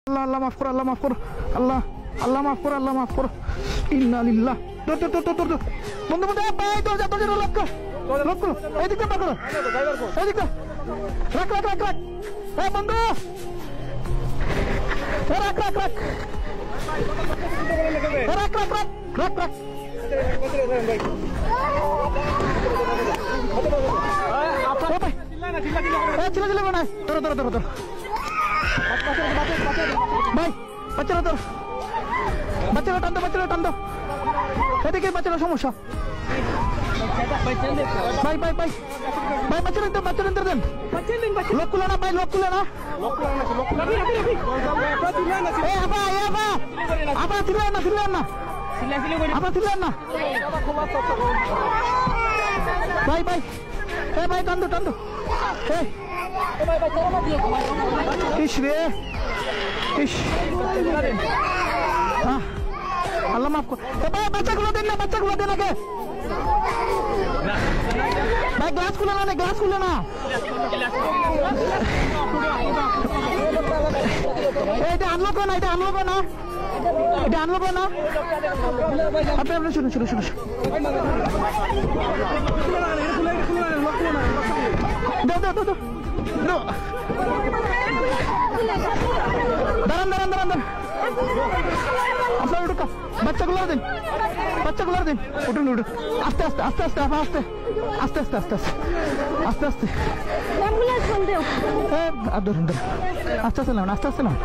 আল্লাহ আল্লাহ মাফ করো, আল্লাহ মাফ করো, আল্লাহ আল্লাহ মাফ করো, আল্লাহ মাফ করো। ইন্না লিল্লাহ। দর দর দর দর দর বন্ধু বন্ধু ভাই দরজা দরজা লক কর, লক করো। এইদিকটা পাকড়ো, এইদিকটা রাখ রাখ রাখ রাখ। এই বন্ধু রাখ রাখ রাখ রাখ রাখ রাখ রাখ রাখ। চিল্লা চিল্লা না, ধরো ধরো ধরো ধরো ভাই, বাচ্চারা ধরো, বাচ্চারা টান দো, বাচ্চারা টান দো। এদিকে বাচ্চারা সমস্যা। ভাই ভাই ভাই ভাই বাচ্চারা দেন, বাচ্চারা দেন। লক খুলে না ভাই, লক খুলে না। আবার ছিলেন না, ছিলেন না, আবার ছিলেন না ভাই ভাই। এ ভাই টান দো, টান দো। ইস রে ইস, আল্লাহ মাফ কর। ভাই বাচ্চাগুলো দেন না, বাচ্চাগুলো দেন আগে ভাই। গ্লাস খুলে না, গ্লাস খুলে না। এটা আনলো না, এটা আনলো না, এটা আনলো না। আপনি আপনি শুনুন শুনুন শুনুন, দাও দাও দাও দাও। দাঁড়ান দাঁড়ান দাঁড়ান দাঁড়ান, আপনার উঠুকা, বাচ্চাগুলো দিন, বাচ্চাগুলো দিন। উঠুন উঠুন, আস্তে আস্তে আস্তে আস্তে আস্তে আস্তে আস্তে আস্তে আস্তে আস্তে আস্তে। ধরুন ধরুন, আস্তে আস্তে নাম, আস্তে আস্তে নাম,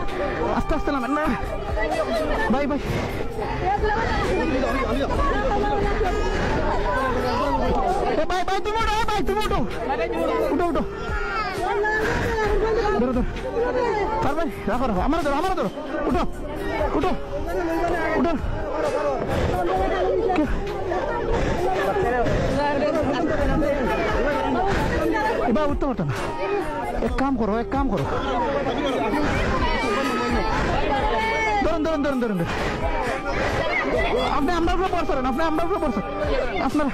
আস্তে আস্তে নাম না ভাই ভাই। ভাই ভাই তুমি উঠো, ভাই তুমি উঠো, উঠো উঠো। ধরো ধরো, আর ভাই রাখো রাখো, আমার ধরো, আমার ধরো। উঠো উঠো উঠো। এবার উঠতে পারতো না। এক কাম করো, এক কাম করো, ধরুন ধরুন ধরুন ধরুন। আপনি আমরা উপরে পড়ছেন, আপনি আমরা উপরে পড়ছেন। আপনার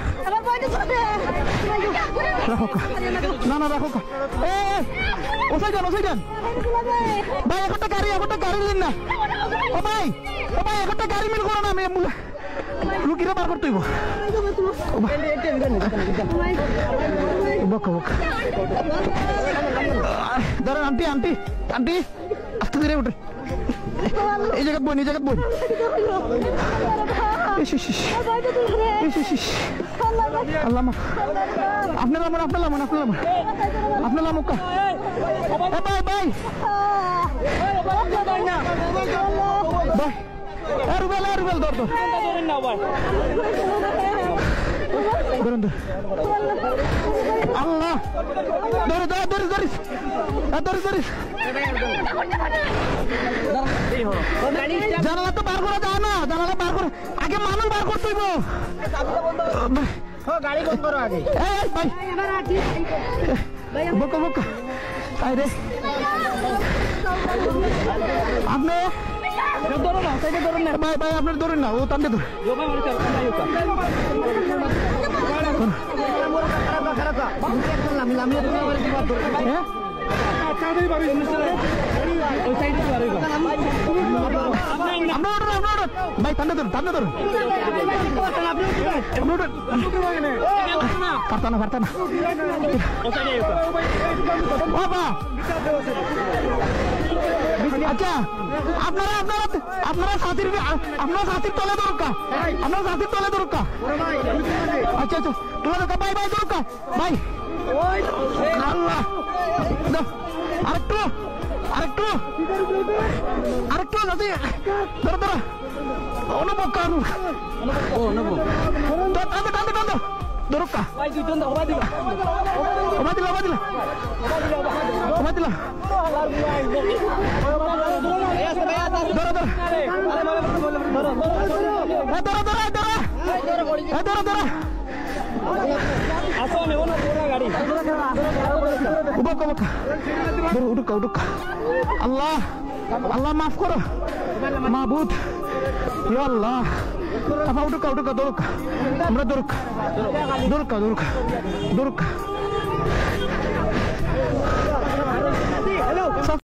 রাখো, না না রাখো। ওসাই যান, ওসাই যান ভাই। একটা গাড়ি, একটা গাড়ি দিন না। ও ভাই, ও ভাই একটা গাড়ি মিল করো না। আমি লুকিরা বার করতে হইব। ধরেন আন্টি, আন্টি আন্টি আস্তে ধীরে উঠে। এই জায়গা বোন, এই জায়গা বোন। আল্লাহ আপনার লামন, আপনার লামন, আপনার লামন, আপনার লামুকা। ভাই ভাই ভাই, রুবেল, রুবেল ধর ধর ধরুন ধর। আল্লাহ ধরে ধরে ধরে ধরিস, ধরিস ধরিস। জানালা তো বার করা যায় না, জানালা বার করে আগে মানুষ বার করতে হইব। গাড়ি বন্ধ করো আগে। ভাই বকা বকা রে আপনি ভাই ভাই আপনার ধরেন না, ও টানতে ধর। ভাই টানতে ধরুন, টানতে ধরুন। পারতা না, পারতা না। আচ্ছা আপনারা আপনারা আপনারা সাথীর, আপনারা সাথীর তলে দরকার, আপনারা সাথীর তলে দরকার। আচ্ছা আচ্ছা তোলা দরকার ভাই, ভাই দরকার ভাই। আল্লাহ আরেকটু, আরেকটু, আরেকটু আছে। ধরো ধরো, অনুভব কারু টানতে টানতে টানতে দরকা। ওবা দিলা, ওবা দিলা, ওবা দিলা। ধরো ধরো ধরো ধরো ধরো ধরো। আল্লাহ আল্লাহ মাফ করো মাহবুদ, আল্লাহ। apa udah kau doruk, আমরা doruk.